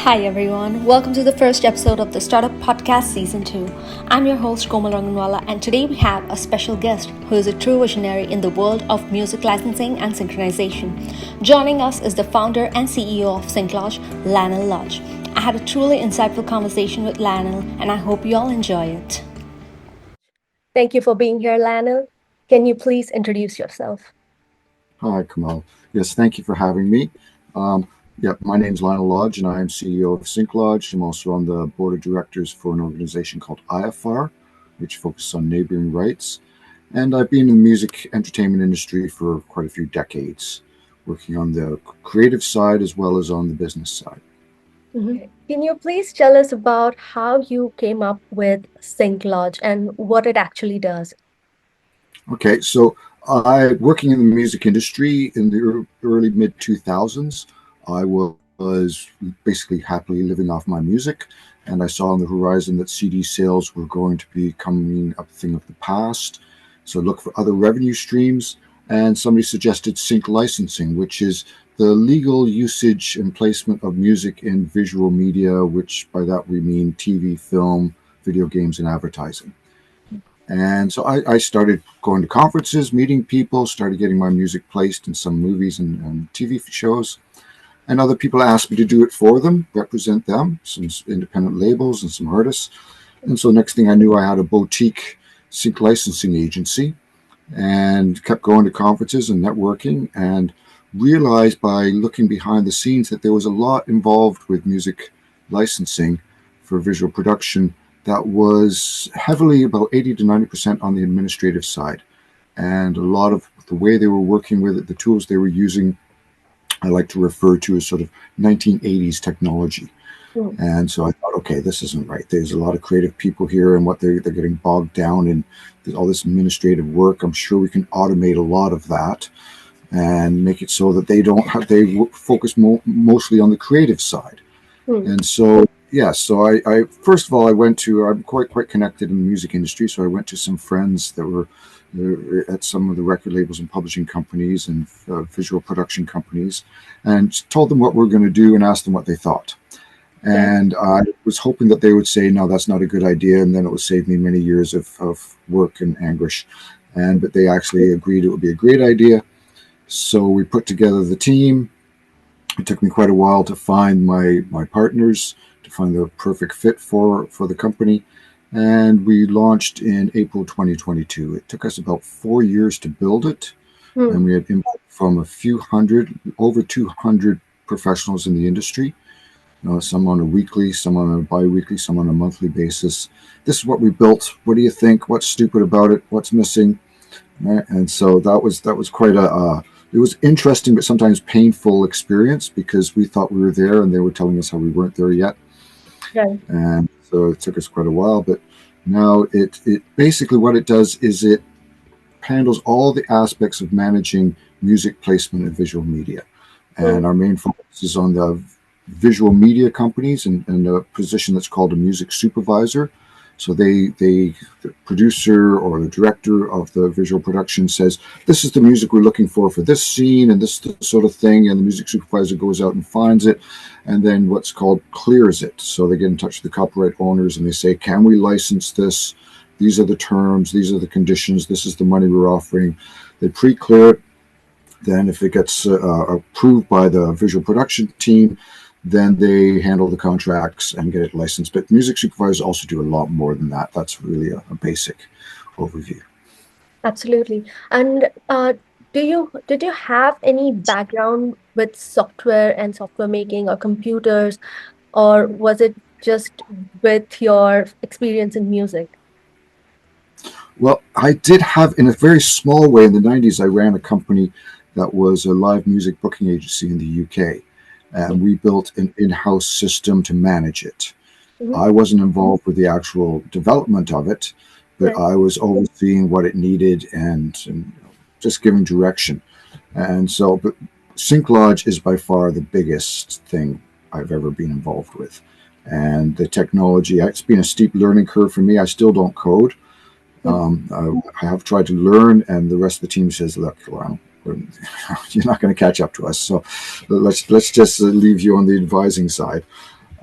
Hi everyone, welcome to the first episode of the Startup Podcast Season 2. I'm your host Komal Ranganwala, and today we have a special guest who is a true visionary in the world of music licensing and synchronization. Joining us is the founder and CEO of SyncLodge, Lionel Lodge. I had a truly insightful conversation with Lionel, and I hope you all enjoy it. Thank you for being here, Lionel. Can you please introduce yourself? Hi, Kamal. Yes, thank you for having me. My name's Lionel Lodge, and I am CEO of SyncLodge. I'm also on the board of directors for an organization called IAFAR, which focuses on neighboring rights. And I've been in the music entertainment industry for quite a few decades, working on the creative side as well as on the business side. Can you please tell us about how you came up with SyncLodge and what it actually does? Okay, so I working in the music industry in the early mid 2000s. I was basically happily living off my music, and I saw on the horizon that CD sales were going to be becoming a thing of the past. So I looked for other revenue streams, and somebody suggested sync licensing, which is the legal usage and placement of music in visual media, which by that we mean TV, film, video games, and advertising. And so I started going to conferences, meeting people, started getting my music placed in some movies and TV shows. And other people asked me to do it for them, represent them, some independent labels and some artists. And so next thing I knew, I had a boutique sync licensing agency and kept going to conferences and networking, and realized by looking behind the scenes that there was a lot involved with music licensing for visual production that was heavily about 80 to 90% on the administrative side. And a lot of the way they were working with it, the tools they were using, I like to refer to as sort of 1980s technology. And so I thought, okay, this isn't right. There's a lot of creative people here, and what they're getting bogged down in all this administrative work. I'm sure we can automate a lot of that and make it so that they focus mostly on the creative side. And so, so I first of all, I'm quite connected in the music industry. So I went to some friends that were at some of the record labels and publishing companies and visual production companies, and told them what we're going to do and asked them what they thought. And I was hoping that they would say, no, that's not a good idea. And then it would save me many years of work and anguish. But they actually agreed it would be a great idea. So we put together the team. It took me quite a while to find my partners, to find the perfect fit for the company. And we launched in April 2022. It took us about 4 years to build it. And we had input from a few hundred, over 200 professionals in the industry. Some on a weekly, some on a bi-weekly, some on a monthly basis. This is what we built. What do you think? What's stupid about it? What's missing? Right? And so that was quite it was interesting, but sometimes painful experience, because we thought we were there and they were telling us how we weren't there yet. Right. And so it took us quite a while, but now it basically what it does is it handles all the aspects of managing music placement and visual media. And our main focus is on the visual media companies and a position that's called a music supervisor. So the producer or the director of the visual production says, this is the music we're looking for this scene and this sort of thing. And the music supervisor goes out and finds it, and then what's called clears it. So they get in touch with the copyright owners and they say, can we license this? These are the terms, these are the conditions, this is the money we're offering. They pre-clear it. Then if it gets approved by the visual production team, then they handle the contracts and get it licensed. But music supervisors also do a lot more than that. That's really a basic overview. Absolutely. And did you have any background with software and software making or computers, or was it just with your experience in music? Well, I did have, in a very small way, in the 90s, I ran a company that was a live music booking agency in the UK. And we built an in-house system to manage it. I wasn't involved with the actual development of it, but I was overseeing what it needed and just giving direction. And so, but SyncLodge is by far the biggest thing I've ever been involved with. And the technology, it's been a steep learning curve for me. I still don't code. I have tried to learn, and the rest of the team says, look, well, you're not going to catch up to us. So let's just leave you on the advising side.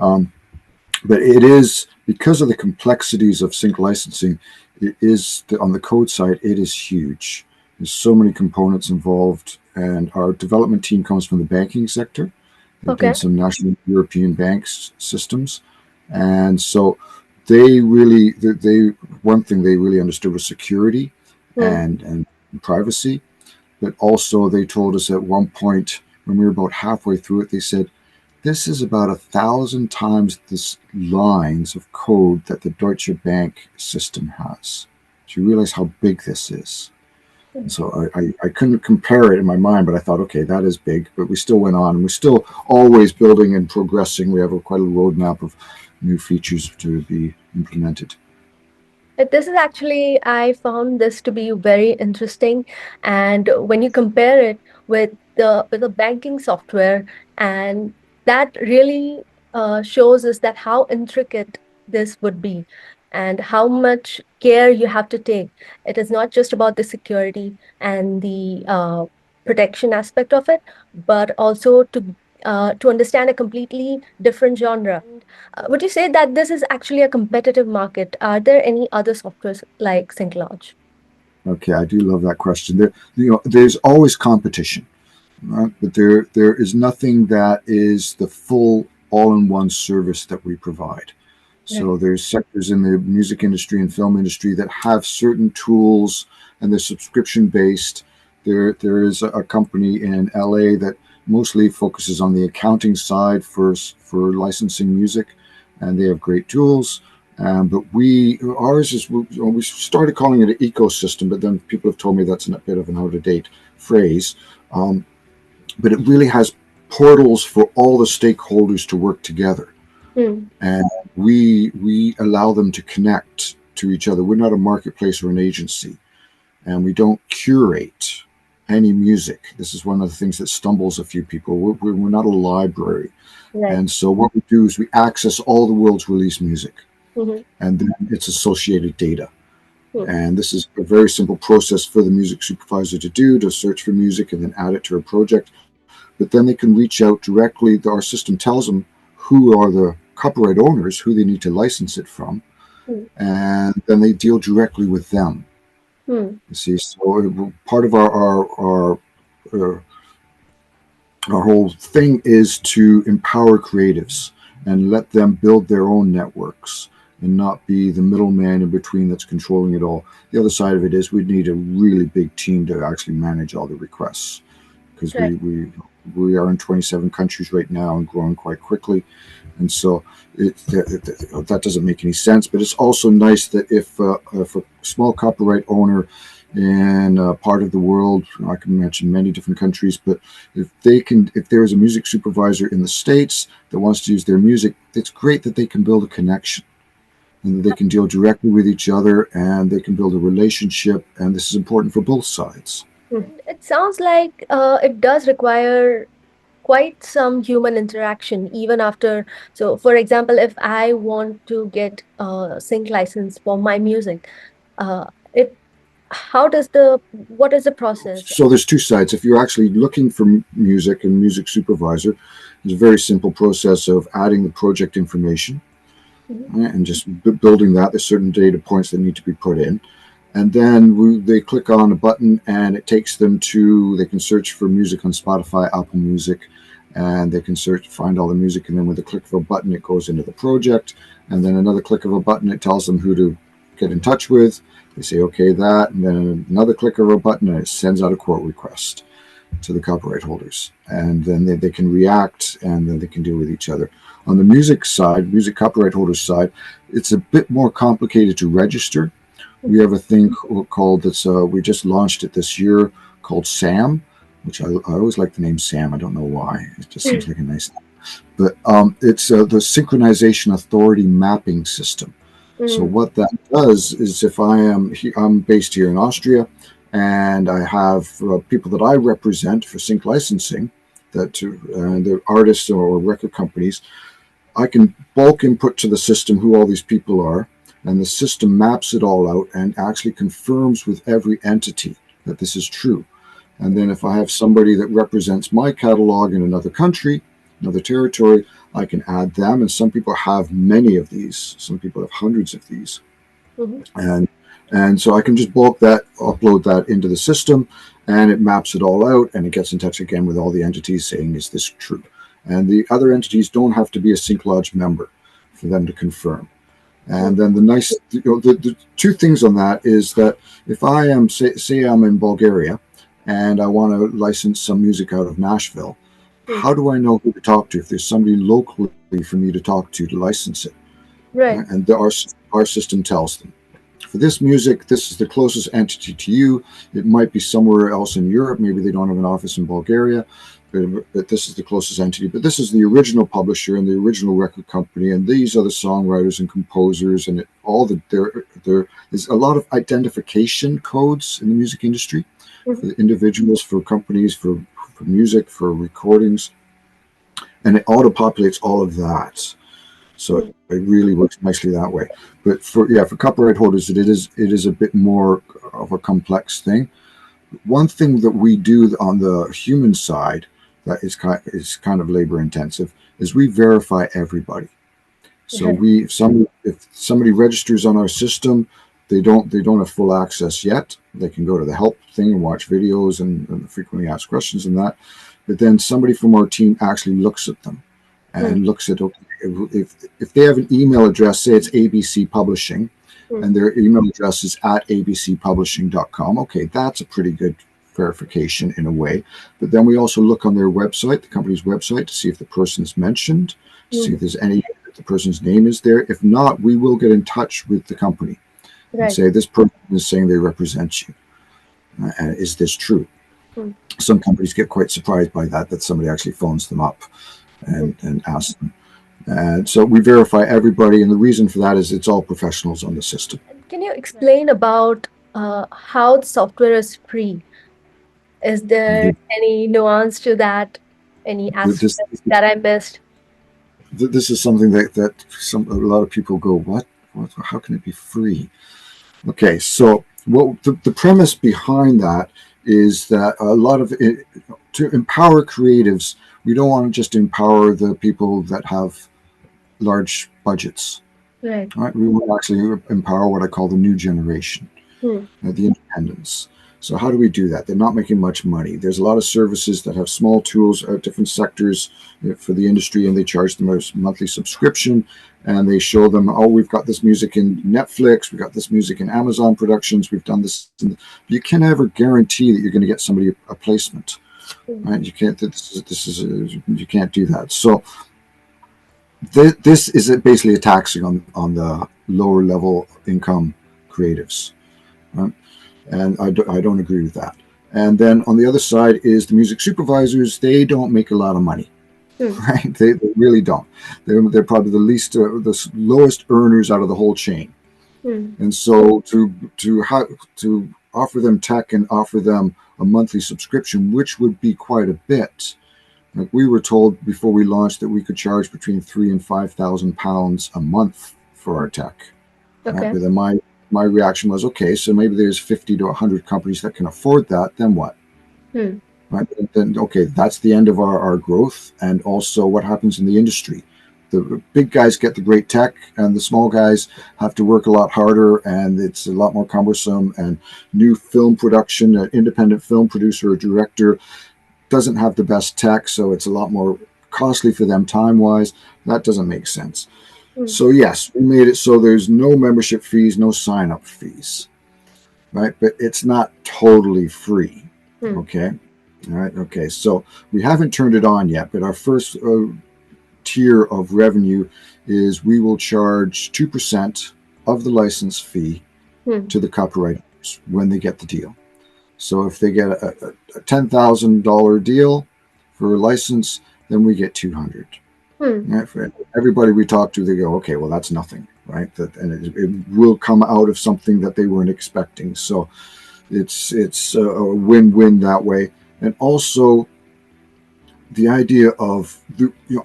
But it is, because of the complexities of sync licensing, it is on the code side, it is huge. There's so many components involved, and our development team comes from the banking sector. They've done Okay. some national European banks systems, and so they one thing they really understood was security Hmm. and privacy. But also, they told us at one point when we were about halfway through it, they said, this is about 1,000 times the lines of code that the Deutsche Bank system has. Do you realize how big this is? And so I couldn't compare it in my mind, but I thought, okay, that is big. But we still went on, and we're still always building and progressing. We have quite a roadmap of new features to be implemented. This is actually, I found this to be very interesting. And when you compare it with the banking software, and that really shows us that how intricate this would be and how much care you have to take. It is not just about the security and the protection aspect of it, but also to understand a completely different genre. Would you say that this is actually a competitive market? Are there any other softwares like SyncLodge? Okay, I do love that question. There's always competition, right? But there is nothing that is the full all-in-one service that we provide. Right. So there's sectors in the music industry and film industry that have certain tools, and they're subscription based. There is a company in LA that mostly focuses on the accounting side for licensing music, and they have great tools. But ours is, we started calling it an ecosystem, but then people have told me that's a bit of an out of date phrase. Um, but it really has portals for all the stakeholders to work together, Hmm. and we allow them to connect to each other. We're not a marketplace or an agency, and we don't curate any music. This is one of the things that stumbles a few people. We're not a library, Right. and so what we do is we access all the world's released music, Mhm. and then its associated data. Hmm. And this is a very simple process for the music supervisor to do, to search for music and then add it to a project. But then they can reach out directly. Our system tells them who are the copyright owners, who they need to license it from, Hmm. and then they deal directly with them. Hmm. You see, so part of uh, our whole thing is to empower creatives and let them build their own networks and not be the middleman in between that's controlling it all. The other side of it is we need a really big team to actually manage all the requests, because Right. we are in 27 countries right now and growing quite quickly. And so that doesn't make any sense. But it's also nice that if a small copyright owner in a part of the world, I can mention many different countries, but if there is a music supervisor in the States that wants to use their music, it's great that they can build a connection and that they can deal directly with each other and they can build a relationship. And this is important for both sides. And it sounds like it does require quite some human interaction even after. So, for example, if I want to get a sync license for my music, it how does the what is the process? So there's two sides. If you're actually looking for music and music supervisor, it's a very simple process of adding the project information, Mhm. right, and just building that. There's certain data points that need to be put in. And then they click on a button and it takes them to, they can search for music on Spotify, Apple Music, and they can find all the music. And then with the click of a button, it goes into the project. And then another click of a button, it tells them who to get in touch with. They say, okay, that. And then another click of a button, and it sends out a quote request to the copyright holders. And then they can react and then they can deal with each other. On the music side, music copyright holders side, it's a bit more complicated to register. We have a thing called we just launched it this year, called SAM, which I always like the name SAM. I don't know why. It just seems like a nice name. But it's the Synchronization Authority Mapping System. So Mm. what that does is, if I'm based here in Austria, and I have people that I represent for sync licensing, the artists or record companies, I can bulk input to the system who all these people are, and the system maps it all out and actually confirms with every entity that this is true. And then if I have somebody that represents my catalog in another country, another territory, I can add them. And some people have many of these. Some people have hundreds of these. Mhm. And so I can just bulk that, upload that into the system, and it maps it all out, and it gets in touch again with all the entities saying, is this true? And the other entities don't have to be a SyncLodge member for them to confirm. And then the two things on that is that if I am, say I'm in Bulgaria and I want to license some music out of Nashville, how do I know who to talk to if there's somebody locally for me to talk to license it? Right. And our system tells them, for this music, this is the closest entity to you. It might be somewhere else in Europe. Maybe they don't have an office in Bulgaria, but this is the closest entity. But this is the original publisher and the original record company, and these are the songwriters and composers, and there's a lot of identification codes in the music industry for individuals, for companies, for music, for recordings, and it auto-populates all of that. So it really works nicely that way. But for copyright holders, it is a bit more of a complex thing. One thing that we do on the human side that is kind of labor intensive is we verify everybody. So if somebody registers on our system, they don't have full access yet. They can go to the help thing and watch videos and frequently asked questions and that. But then somebody from our team actually looks at them and looks at, okay, if they have an email address, say it's ABC Publishing, and their email address is at abcpublishing.com. Okay, that's a pretty good verification in a way. But then we also look on their website, the company's website, to see if the person's mentioned, to see if there's any, if the person's name is there. If not, we will get in touch with the company and say, this person is saying they represent you. And is this true? Some companies get quite surprised by that somebody actually phones them up and asks them. And so we verify everybody, and the reason for that is it's all professionals on the system. Can you explain about how the software is free? Is there any nuance to that? Any aspect that I missed? This is something that a lot of people go, what? How can it be free? Okay, so the premise behind that is that a lot of it, to empower creatives, we don't want to just empower the people that have large budgets. Right. We want to actually empower what I call the new generation, the independents. So how do we do that? They're not making much money. There's a lot of services that have small tools at different sectors for the industry, and they charge them a monthly subscription, and they show them, oh, we've got this music in Netflix, we've got this music in Amazon Productions, we've done this. You can never guarantee that you're going to get somebody a placement, right? You can't. You can't do that. So this is basically a taxing on the lower level income creatives, right? And I don't agree with that. And then on the other side is the music supervisors. They don't make a lot of money, right? They really don't. They're probably the lowest earners out of the whole chain. And so to offer them tech and offer them a monthly subscription, which would be quite a bit. Like we were told before we launched that we could charge between £3,000 and £5,000 a month for our tech. Okay. Right? But then my reaction was, okay, so maybe there's 50 to 100 companies that can afford that. Then what? Right? Then okay, that's the end of our growth, and also what happens in the industry. The big guys get the great tech, and the small guys have to work a lot harder, and it's a lot more cumbersome. And new film production, an independent film producer or director doesn't have the best tech, so it's a lot more costly for them time-wise. That doesn't make sense. So yes, we made it so there's no membership fees, no sign-up fees, right? But it's not totally free, okay? All right, okay. So we haven't turned it on yet, but our first tier of revenue is we will charge 2% of the license fee to the copywriters when they get the deal. So if they get a $10,000 deal for a license, then we get $200. Right? For everybody we talk to, they go, okay, well, that's nothing, right? And it will come out of something that they weren't expecting. So it's a win-win that way. And also the idea of,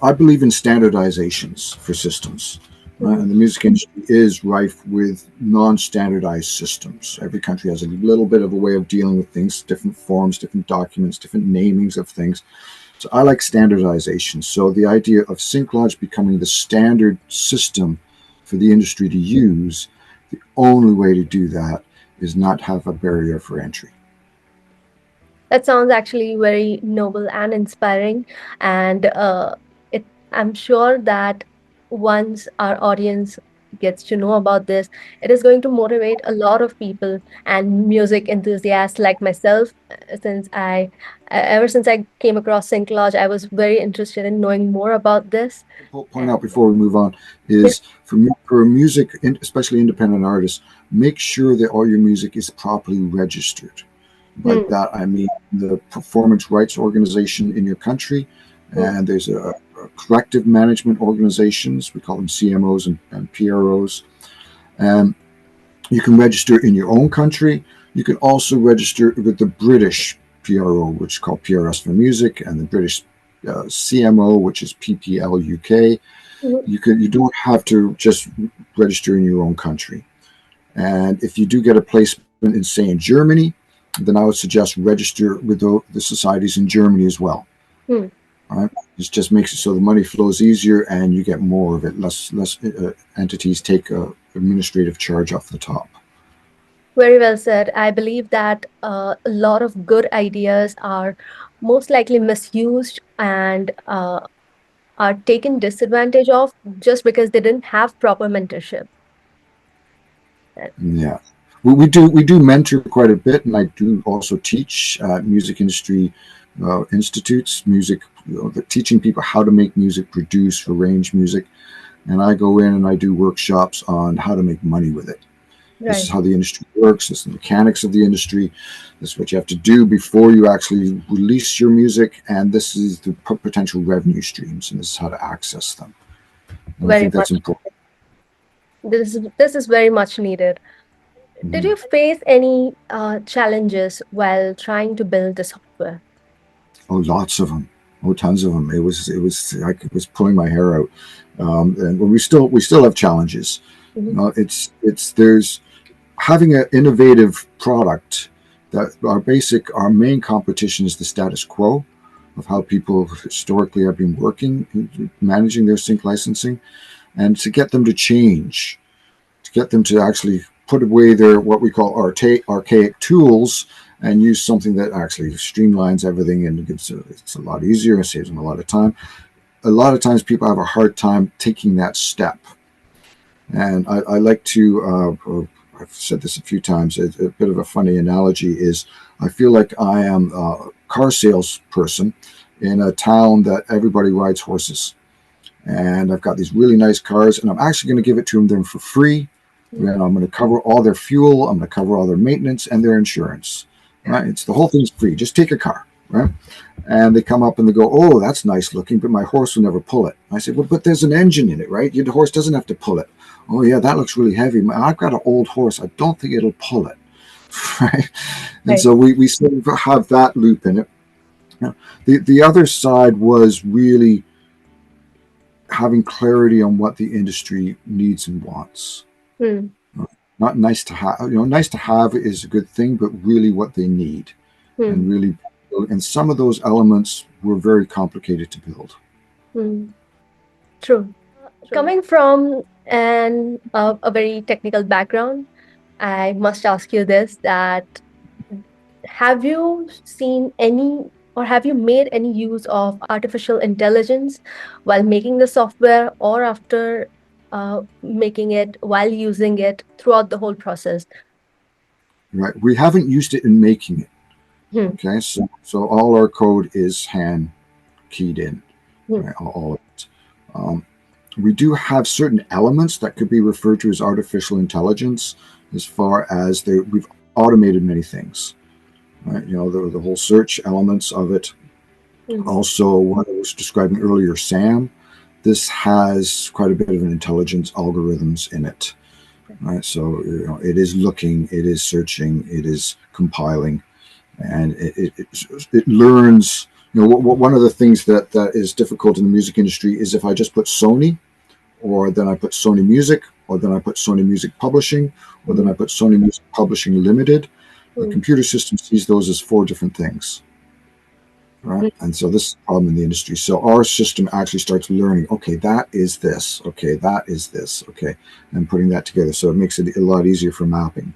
I believe in standardizations for systems. And the music industry is rife with non-standardized systems. Every country has a little bit of a way of dealing with things, different forms, different documents, different namings of things. So I like standardization. So the idea of SyncLodge becoming the standard system for the industry to use, the only way to do that is not have a barrier for entry. That sounds actually very noble and inspiring. And I'm sure that once our audience gets to know about this, it is going to motivate a lot of people and music enthusiasts like myself. Ever since I came across Sync Lodge, I was very interested in knowing more about this. Point out before we move on is for music, especially independent artists, make sure that all your music is properly registered. By Hmm. that I mean the performance rights organization in your country, Hmm. and there's a collective management organizations. We call them CMOs and PROs, and you can register in your own country. You can also register with the British PRO, which is called PRS for Music, and the British CMO, which is PPL UK. Mhm. You don't have to just register in your own country. And if you do get a placement in, say, in Germany, then I would suggest register with the societies in Germany as well. Hmm. All right, this just makes it so the money flows easier and you get more of it. Less entities take a administrative charge off the top. Very well said. I believe that a lot of good ideas are most likely misused and are taken disadvantage of just because they didn't have proper mentorship. Uh, Yeah, we do mentor quite a bit, and I do also teach music industry institutes, music, teaching people how to make music, produce, arrange music, and I go in and I do workshops on how to make money with it. This is Right. how the industry works. This is the mechanics of the industry. This is what you have to do before you actually release your music, and this is the potential revenue streams, and this is how to access them. And I Very think that's much. important. This is very much needed. Did Mhm. you face any challenges while trying to build the software? Oh, lots of them. Oh, tons of them. It was like it was pulling my hair out. And we still have challenges. Mhm. It's there's having an innovative product that our main competition is the status quo of how people historically have been working, managing their sync licensing, and to get them to change, to get them to actually put away their what we call archaic tools and use something that actually streamlines everything and it's a lot easier and saves them a lot of time. A lot of times people have a hard time taking that step. And I like to, I've said this a few times, a bit of a funny analogy is I feel like I am a car salesperson in a town that everybody rides horses. And I've got these really nice cars, and I'm actually going to give it to them for free. Mhm. And I'm going to cover all their fuel, I'm going to cover all their maintenance and their insurance. Right? It's the whole thing's free. Just take a car, right? And they come up and they go, "Oh, that's nice looking, but my horse will never pull it." I said, "Well, but there's an engine in it, right? The horse doesn't have to pull it." "Oh, yeah, that looks really heavy. I've got an old horse. I don't think it'll pull it." Right? And Right. so we sort of have that loop in it. You know, the other side was really having clarity on what the industry needs and wants. Hmm. Not nice to have. Nice to have is a good thing, but really what they need, Hmm. and really, and some of those elements were very complicated to build. Hmm. True. Coming from a very technical background, I must ask you this, that have you seen any or have you made any use of artificial intelligence while making the software or after making it while using it throughout the whole process? Right? We haven't used it in making it. Hmm. Okay, so all our code is hand keyed in, Hmm. right? All of it. We do have certain elements that could be referred to as artificial intelligence, as far as we've automated many things. Right? The whole search elements of it. Hmm. Also, what I was describing earlier, SAM. This has quite a bit of an intelligence algorithms in it. Right, so it is looking, it is searching, it is compiling, and it learns. One of the things that is difficult in the music industry is if I just put Sony, or then I put Sony Music, or then I put Sony Music Publishing, or then Hmm. I put Sony Music Publishing Limited. The Hmm. computer system sees those as four different things. right? And so this is a problem in the industry. So our system actually starts learning, okay, that is this, okay, that is this, okay, and putting that together. So it makes it a lot easier for mapping.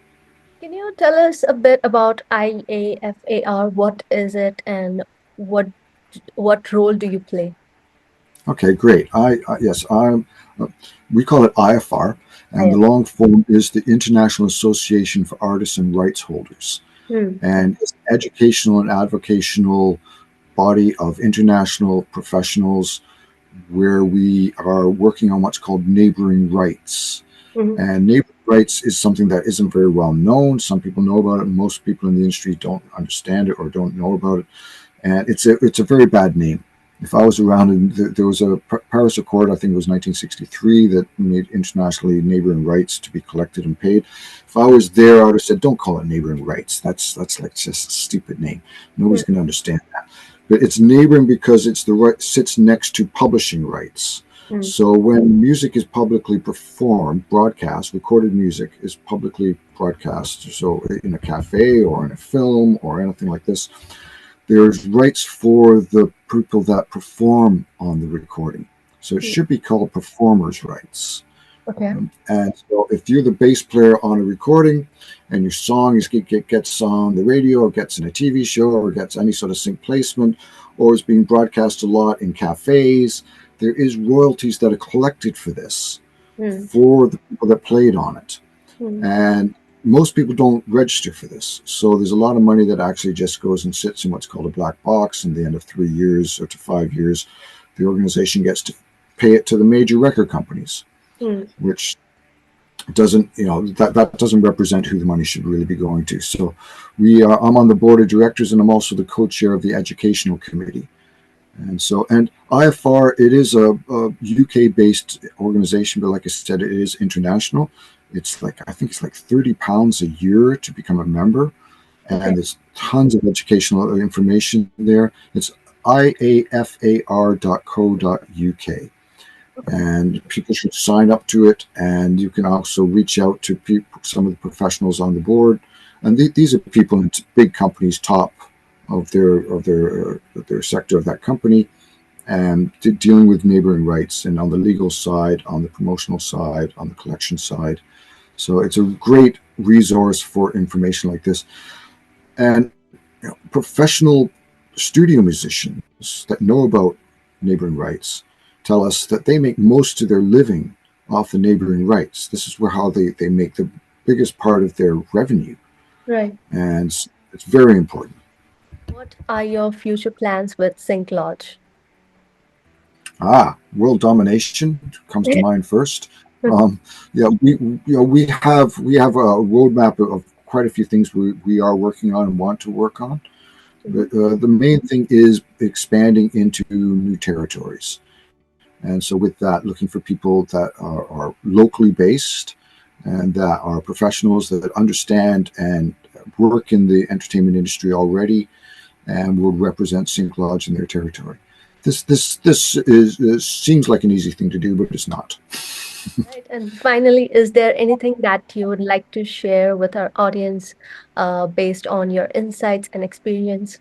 Can you tell us a bit about IAFAR? What is it and what what role do you play? Okay, great. Yes, uh, we call it IAFAR, and the IAFAR. long form is the International Association for Artists and Rights Holders. And it's an educational and advocational body of international professionals where we are working on what's called neighboring rights. Mm-hmm. And neighboring rights is something that isn't very well known. Some people know about it. Most people in the industry don't understand it or don't know about it. And it's a very bad name. If I was around, and there was a Paris Accord, I think it was 1963, that made internationally neighboring rights to be collected and paid. If I was there, I would have said, "Don't call it neighboring rights. That's like just a stupid name. Nobody's going to understand that." But it's neighboring because it's the right sits next to publishing rights. Mm-hmm. So when music is publicly performed, broadcast, recorded music is publicly broadcast. So in a cafe or in a film or anything like this, there's rights for the people that perform on the recording. So it should be called performers' rights. Okay. And so if you're the bass player on a recording and your song gets on the radio or gets in a TV show or gets any sort of sync placement or is being broadcast a lot in cafes, there is royalties that are collected for this Mm-hmm. for the people that played on it. Mm-hmm. And most people don't register for this. So there's a lot of money that actually just goes and sits in what's called a black box. And at the end of 3 years or to 5 years, the organization gets to pay it to the major record companies, which doesn't, that doesn't represent who the money should really be going to. So I'm on the board of directors and I'm also the co-chair of the educational committee. And IFR, it is a UK based organization, but like I said, it is international. I think it's like £30 a year to become a member. And Okay. there's tons of educational information there. It's iafar.co.uk. And people should sign up to it. And you can also reach out to some of the professionals on the board. And these are people in big companies, top of their sector of that company, and dealing with neighboring rights, and on the legal side, on the promotional side, on the collection side. So it's a great resource for information like this. And professional studio musicians that know about neighboring rights tell us that they make most of their living off the neighboring rights. This is how they make the biggest part of their revenue. Right. And it's very important. What are your future plans with SyncLodge? World domination comes to mind first. Yeah, we have a roadmap of quite a few things we are working on and want to work on. But the main thing is expanding into new territories. And so with that, looking for people that are locally based and that are professionals that understand and work in the entertainment industry already and will represent SyncLodge in their territory. This seems like an easy thing to do, but it's not. Right. And finally, is there anything that you would like to share with our audience based on your insights and experience?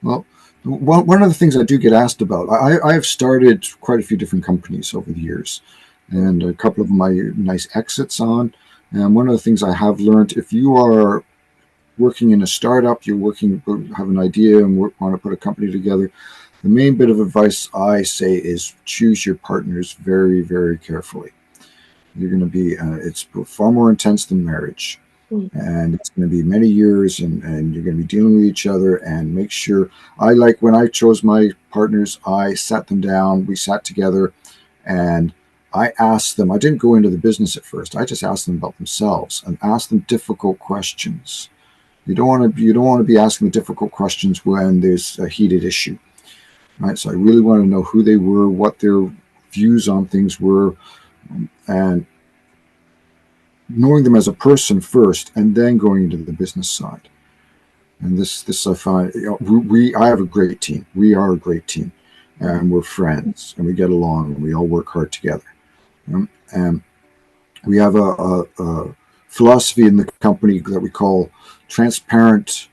Well, one of the things I do get asked about, I have started quite a few different companies over the years, and a couple of my nice exits on. And one of the things I have learned, if you are working in a startup, have an idea and want to put a company together, the main bit of advice I say is choose your partners very, very carefully. You're going to be, it's far more intense than marriage. And it's going to be many years, and you're going to be dealing with each other. And make sure, when I chose my partners, I sat them down, we sat together, and I asked them, I didn't go into the business at first. I just asked them about themselves and asked them difficult questions. You don't want to be asking the difficult questions when there's a heated issue, right? So I really want to know who they were, what their views on things were, and knowing them as a person first, and then going into the business side. And this I find, I have a great team. We are a great team, and we're friends, and we get along, and we all work hard together. And we have a philosophy in the company that we call transparent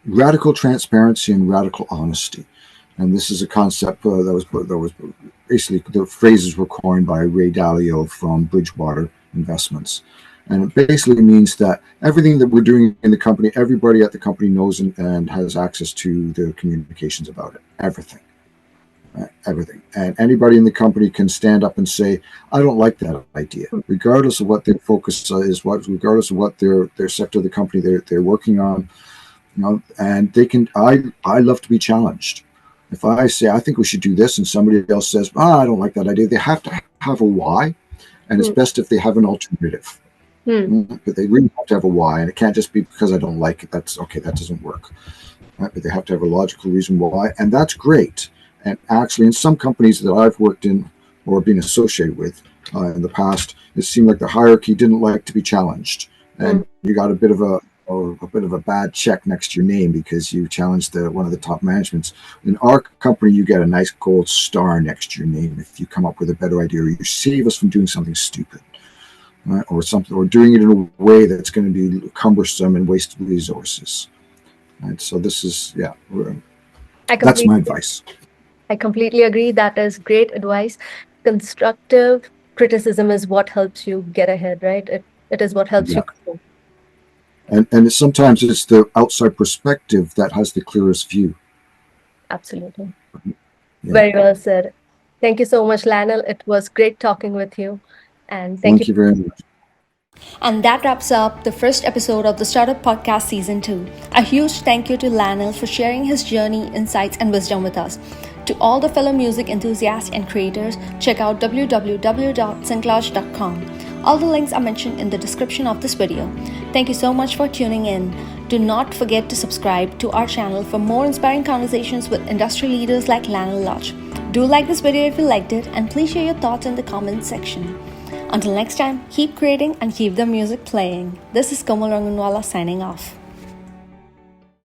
radical transparency and radical honesty. And this is a concept that was basically, the phrases were coined by Ray Dalio from Bridgewater Investments. And it basically means that everything that we're doing in the company, everybody at the company knows and has access to the communications about it. Everything. Everything. And anybody in the company can stand up and say, I don't like that idea, regardless of what their focus is, regardless of what their sector of the company they're working on. And they can, I love to be challenged. If I say, I think we should do this, and somebody else says, I don't like that idea, they have to have a why. And it's best if they have an alternative. But they really have to have a why, and it can't just be because I don't like it. That's okay. That doesn't work. Right? But they have to have a logical reason why, and that's great. And actually, in some companies that I've worked in or been associated with in the past, it seemed like the hierarchy didn't like to be challenged, and you got a bit of a bad check next to your name because you challenged one of the top managements. In our company, you get a nice gold star next to your name if you come up with a better idea, or you save us from doing something stupid. Right? Or something, or doing it in a way that's going to be cumbersome and waste resources. Right? So this is, that's my advice. I completely agree. That is great advice. Constructive criticism is what helps you get ahead, right? It is what helps you grow. And sometimes it's the outside perspective that has the clearest view. Absolutely. Very well said. Thank you so much, Lionel. It was great talking with you. And thank you very much. And that wraps up the first episode of the Startup Podcast Season 2. A huge thank you to Lionel for sharing his journey, insights, and wisdom with us. To all the fellow music enthusiasts and creators, check out www.synclodge.com. All the links are mentioned in the description of this video. Thank you so much for tuning in. Do not forget to subscribe to our channel for more inspiring conversations with industry leaders like Lionel Lodge. Do like this video if you liked it, and please share your thoughts in the comments section. Until next time, keep creating and keep the music playing. This is Komal Ranganwala signing off.